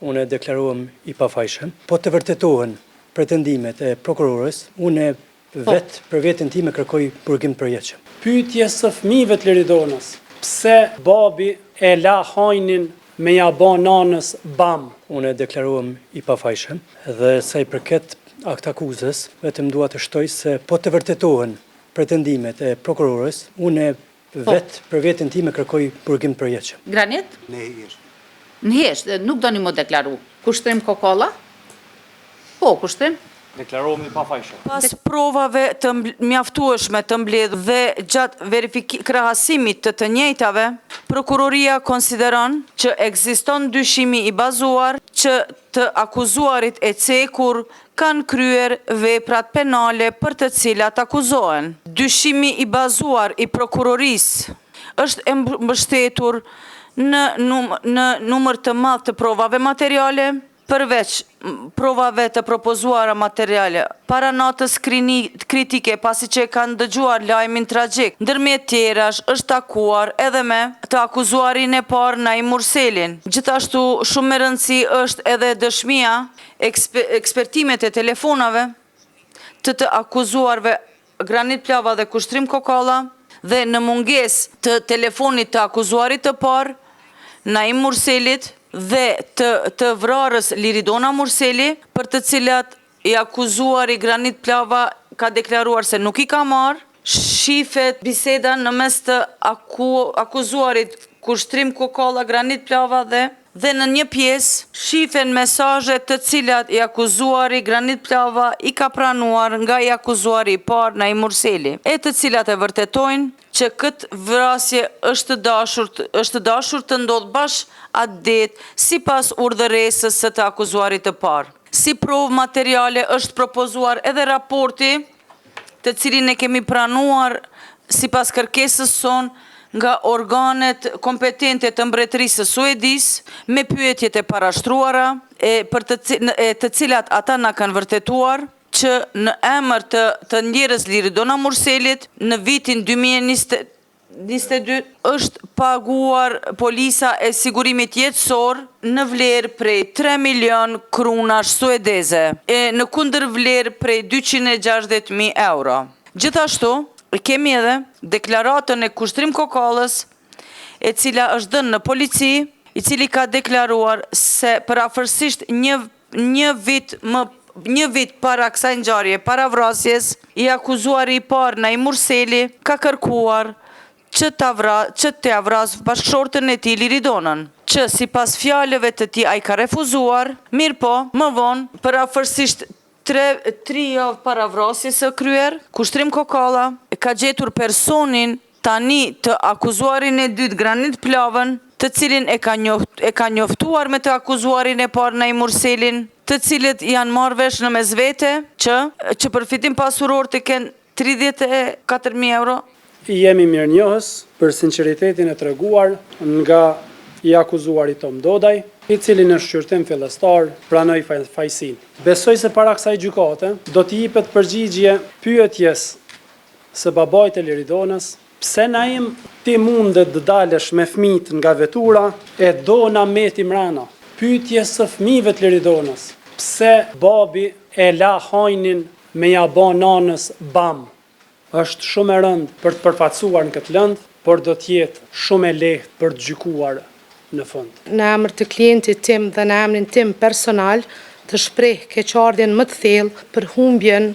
unë deklaruam I pafajshëm, po të vërtetohen pretendimet e prokurorës, unë vetë për veten time kërkoj burgim të përjetshëm. Pyetje së fëmijëve të Liridonës. Pse babi e la hajnin me ja ba nanës bam? Unë deklaruam I pafajshëm dhe sa I përket aktakuzës, vetëm dua të shtoj se po të vërtetohen pretendimet e prokurorës, unë vetë për veten time kërkoj burgim të përjetshëm. Granit? Nëhesh, nuk do një më deklaru. Kushtrim Kokolla? Po, kushtrim. Deklarohemi pafajshëm. Pas provave të mjaftueshme të mbledhur dhe gjatë krahasimit të njëjtave, prokuroria konsideron që ekziston dyshimi I bazuar që të akuzuarit e cekur kanë kryer veprat penale për të cilat akuzohen. Dyshimi I bazuar I prokurorisë është e mbështetur në numër të madh të provave materiale, përveç provave të propozuara materiale, para natës kritike pasi që kanë dëgjuar lajmin tragjik, ndërmjet tjerash është takuar edhe me të akuzuarin e parë Naim Murselin. Gjithashtu shumë me rëndësi është edhe dëshmia, ekspertimet e telefonave të akuzuarve Granit Plava dhe Kushtrim Kokolla dhe në munges të telefonit të akuzuarit të parë Naim Murselit dhe të vrarës Liridona Murseli, për të cilat I akuzuari Granit Plava ka deklaruar se nuk I ka marrë, shifet biseda në mes të akuzuarit Kushtrim Kokolla Granit Plava dhe në një pjesë shifen mesazhe të cilat I akuzuari Granit Plava I ka pranuar nga I akuzuari I parë Naim Murseli, e të cilat e vërtetojnë që këtë vrasje është dashur të ndodhë bashkë atë ditë sipas urdhëresës së të akuzuarit të parë. Si provë materiale është propozuar edhe raporti, të cilin e kemi pranuar sipas kërkesës son nga organet kompetente të mbretërisë së Suedisë me pyetjet e parashtruara, të cilat ata na kanë vërtetuar që në emër të ndjerës Liridona Murselit në vitin 2022 është paguar polisa e sigurimit jetësor në vlerë prej 3 milion krunash suedeze e në kundër vlerë prej 260.000 euro. Gjithashtu, kemi edhe deklaratën e Kushtrim Kokollës, e cila është dhënë në polici, I cili ka deklaruar se për afërsisht një vit para kësaj ngjarje, para vrasjes, I akuzuari I parë Naim Murseli ka kërkuar që t'ia vras bashkëshortën e tij Liridonën, që sipas fjalëve të tij ai ka refuzuar, mirë po, më vonë, për afërsisht 3 javë para vrasjes së kryer, Kushtrim Kokolla ka gjetur personin tani të akuzuarin e dytë Granit Plavën, të cilin e ka njoftuar me të akuzuarin e parë Naim Murselin, të cilët janë marrë vesh në mesvete që përfitim pasuror të kenë 34.000 euro. Jemi mirënjohës për sinqeritetin e treguar nga I akuzuari Tom Dodaj, I cili në shqyrtim fillestar pranoi fajsin. Besoj se para kësaj gjykate do t'i jepet përgjigje pyetjes së babait të Liridonës, pse Naim ti mundet të dalesh me fëmijët nga vetura e do na meti mrena. Pyetje së fëmijëve të Liridonës. Pse babi e la hajnin me ja ba nanës bam? Është shumë e rëndë për të përfaqësuar në këtë lëndë, por do të jetë shumë e lehtë për të gjykuar në fund. Në emër të klientit tim dhe në emrin tim personal, të shpreh keqardhjen më të thellë për humbjen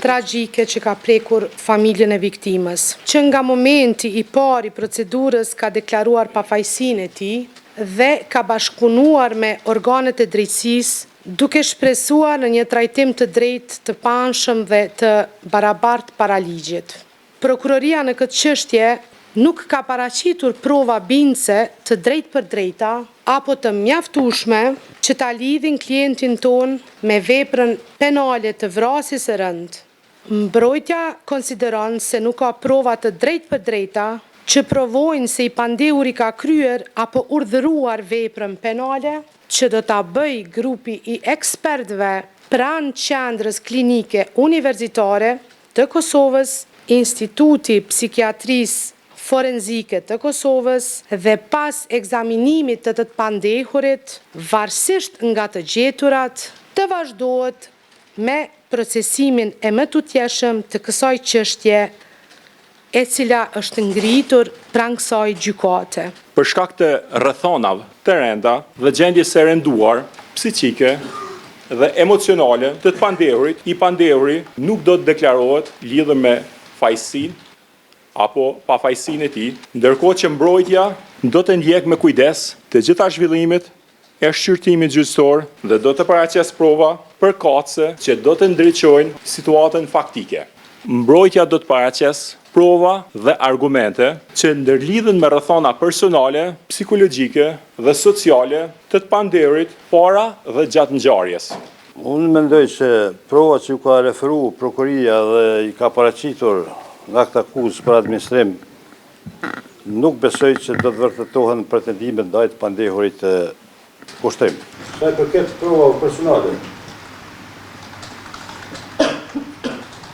tragjike që ka prekur familjen e viktimës. Që nga momenti I parë I procedurës ka deklaruar pafajësinë e tij dhe ka bashkëpunuar me organet e drejtësisë, duke shpresuar në një trajtim të drejtë, të panshëm dhe të barabartë para ligjit. Prokuroria në këtë çështje nuk ka paraqitur prova bindëse të drejtë për drejta apo të mjaftueshme që ta lidhin klientin ton me veprën penale të vrasjes së rëndë. Mbrojtja konsideron se nuk ka prova të drejtë për drejta që provojnë se I pandeuri ka kryer apo urdhëruar veprën penale që do ta bëj grupi I ekspertëve pranë qendrës klinike universitare të Kosovës, Instituti Psikiatrisë forenzike të Kosovës dhe pas ekzaminimit të pandehurit, varësisht nga të gjeturat, të vazhdohet me procesimin e më tutjeshëm të kësaj çështje e cila është ngritur pranë kësaj gjykate. Për shkak të rrethonave të rënda dhe gjendjes së rënduar psiqike dhe emocionale të pandehurit, i pandehuri nuk do të deklarohet lidhur me fajësinë apo pafajësinë e tij, ndërkohë që mbrojtja do të ndjek me kujdes të gjitha zhvillimet e shqyrtimit gjyqësor dhe do të paraqes prova përkatëse që do të ndriçojnë situatën faktike. Mbrojtja do të paraqes prova dhe argumente që ndërlidhen me rrethona personale, psikologjike dhe sociale të pandehurit para dhe gjatë ngjarjes. Unë mendoj që prova që ju ka referu prokuria dhe i ka paraqitur nga këtë akuzë për administrim, nuk besoj që do të vërtetohen pretendimet ndaj të pandehurit të kushtrim. Sa i përket prova personale,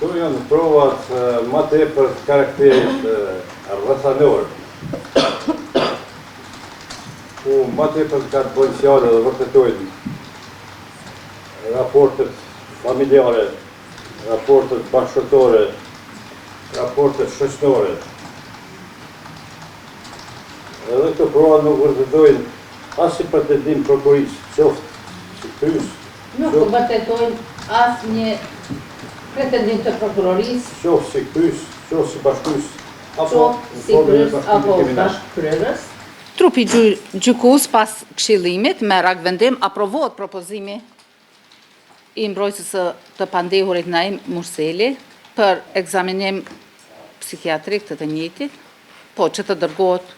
këto janë provat më tepër të karakterit rrethanor, ku më tepër ka të bëjnë fjalë dhe vërtetojnë raportet familjare, raportet bashkëtorë, raportet shoqërore. Edhe këto prova nuk vërtetojnë as si pretendim prokurisë, qoftë si kryes, Nuk vërtetojnë as një pretendim të prokurorisë, qoftë si kryes, qoftë si bashkryes, qoftë si kryes apo bashkëkryeres. Trupi gjykus pas këshillimit me rakvendim aprovohet propozimi i mbrojtësës së të pandehurit Naim Murseli për ekzaminim psikiatrik të njëjtit, po që të dërgohet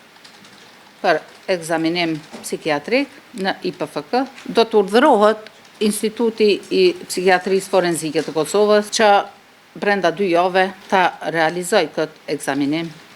për ekzaminim psikiatrik në IPFK, do të urdhërohet Instituti i Psikiatrisë Forenzike të Kosovës që brenda 2 javë ta realizoj këtë ekzaminim